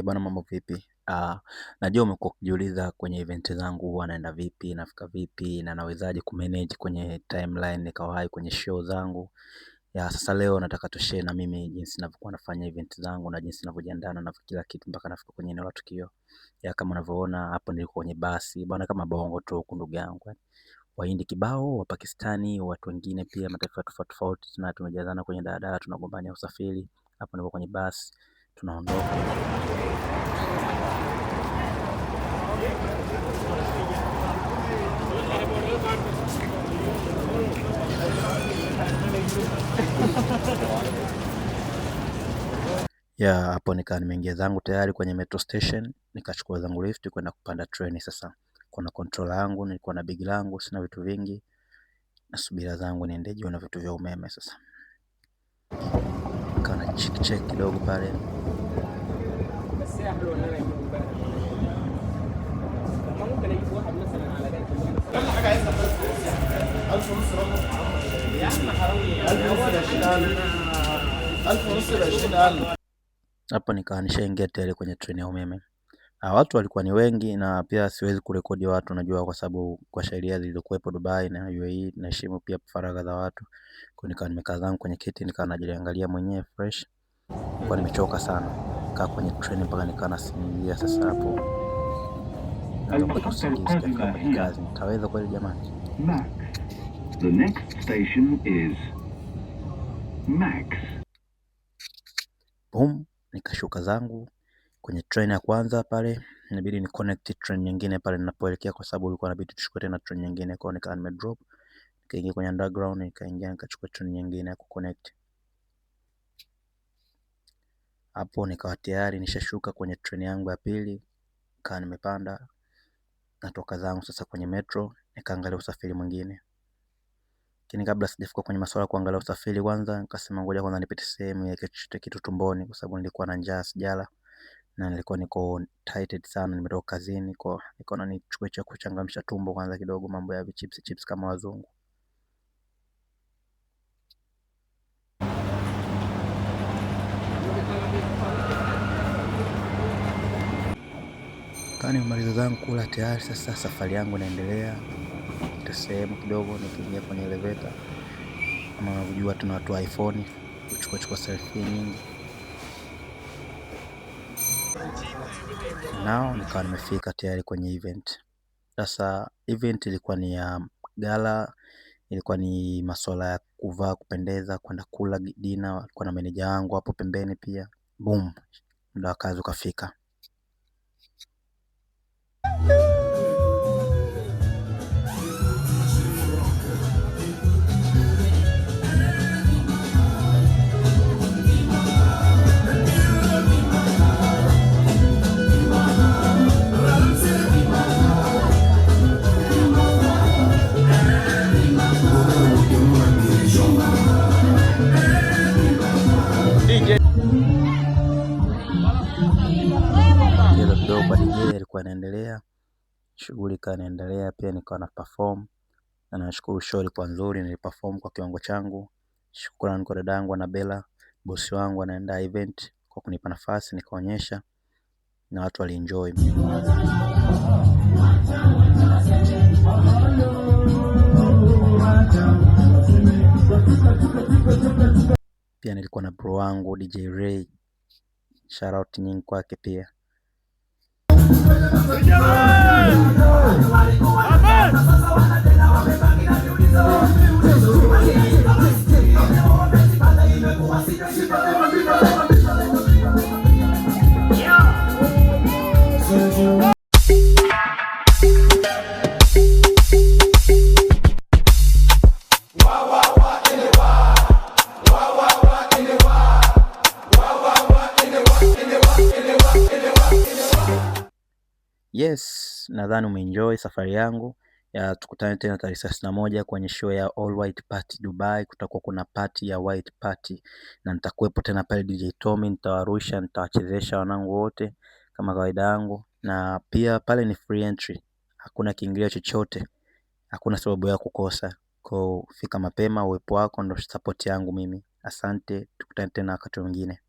Bwana, mambo vipi? Najua umekuwa ukijiuliza kwenye event zangu huwa naenda vipi, nafika vipi na nawezaje kumanage kwenye timeline nikawahi kwenye show zangu. Sasa leo nataka tushare na mimi jinsi ninavyokuwa nafanya event zangu na jinsi ninavyojiandaa na kila kitu mpaka nafika kwenye eneo la tukio. Kama unavyoona hapo niko kwenye basi bwana, kama bongo tu huku ndugu yangu. Wahindi kibao, wa Pakistani, watu wengine pia mataifa tofauti tofauti, na tumejazana kwenye daladala tunagombania usafiri. Hapo niko kwenye basi tunaondoka. Hapo nikaa nimeingia zangu tayari kwenye metro station, nikachukua zangu lift kwenda kupanda treni. Sasa kuna controller yangu, nilikuwa na begi langu, sina vitu vingi, nasubira zangu niende juu na vitu vya umeme. Sasa kana check kidogo pale. Hapo nikawa nishaingia tayari kwenye treni ya umeme. Watu walikuwa ni wengi na pia siwezi kurekodi watu, najua kwa sababu kwa sheria zilizokuwepo Dubai na UAE naheshimu pia faragha za watu. Kwa nikawa nimekaa zangu kwenye kiti, nikawa najiangalia mwenyewe fresh. Nilikuwa nimechoka sana. Kaa kwenye treni mpaka nikawa nasinzia. Sasa hapo ndio usingizi kwenye kazi. Nitaweza kweli jamani? Max. The next station is Max. Boom, nikashuka zangu kwenye train ya kwanza pale, inabidi ni connect train nyingine pale ninapoelekea, kwa sababu ulikuwa inabidi tuchukue tena train nyingine. Kwa hiyo nikawa nime drop, nikaingia kwenye underground, nikaingia nikachukua train nyingine ya kuconnect. Hapo nikawa tayari nishashuka kwenye train yangu ya pili, nikawa nimepanda, natoka zangu sasa kwenye metro, nikaangalia usafiri mwingine. Lakini kabla sijafika kwenye masuala kuangalia usafiri, kwanza nikasema ngoja kwanza nipite sehemu ya kitu tumboni, kwa sababu nilikuwa na njaa sijala na nilikuwa niko tired sana, nimetoka kazini. Kwa nikaona nichukue cha kuchangamsha tumbo kwanza kidogo, mambo ya chips kama wazungu. Kani nimaliza zangu kula tayari, sasa safari yangu inaendelea. Nita sehemu kidogo nikiingia kwenye elevator. Kama unavyojua tuna watu wa iPhone kuchukua selfie nyingi. Nao nikawa nimefika tayari kwenye event. Sasa event ilikuwa ni ya gala, ilikuwa ni masuala ya kuvaa kupendeza, kwenda kula dinner. Alikuwa na meneja wangu hapo pembeni pia. Boom, muda wa kazi ukafika. Kidogo kwa DJ ilikuwa inaendelea, shughuli inaendelea pia, nikawa na perform na nashukuru show ilikuwa nzuri, niliperform kwa kiwango changu. Shukrani kwa dadangu Anabella, bosi wangu anaenda event, kwa kunipa nafasi nikaonyesha na watu walienjoy. Pia nilikuwa na bro wangu DJ Ray, shout out nyingi kwake pia. Yes, nadhani umeenjoy safari yangu. Tukutane tena tarehe 31 kwenye show ya All White Party Dubai. Kutakuwa kuna party ya white party na nitakuwepo tena pale. DJ Tommy nitawarusha, nitawachezesha wanangu wote kama kawaida yangu, na pia pale ni free entry, hakuna kiingilio chochote, hakuna sababu ya kukosa. Kwa fika mapema, uwepo wako ndio support yangu mimi. Asante, tukutane tena wakati mwingine.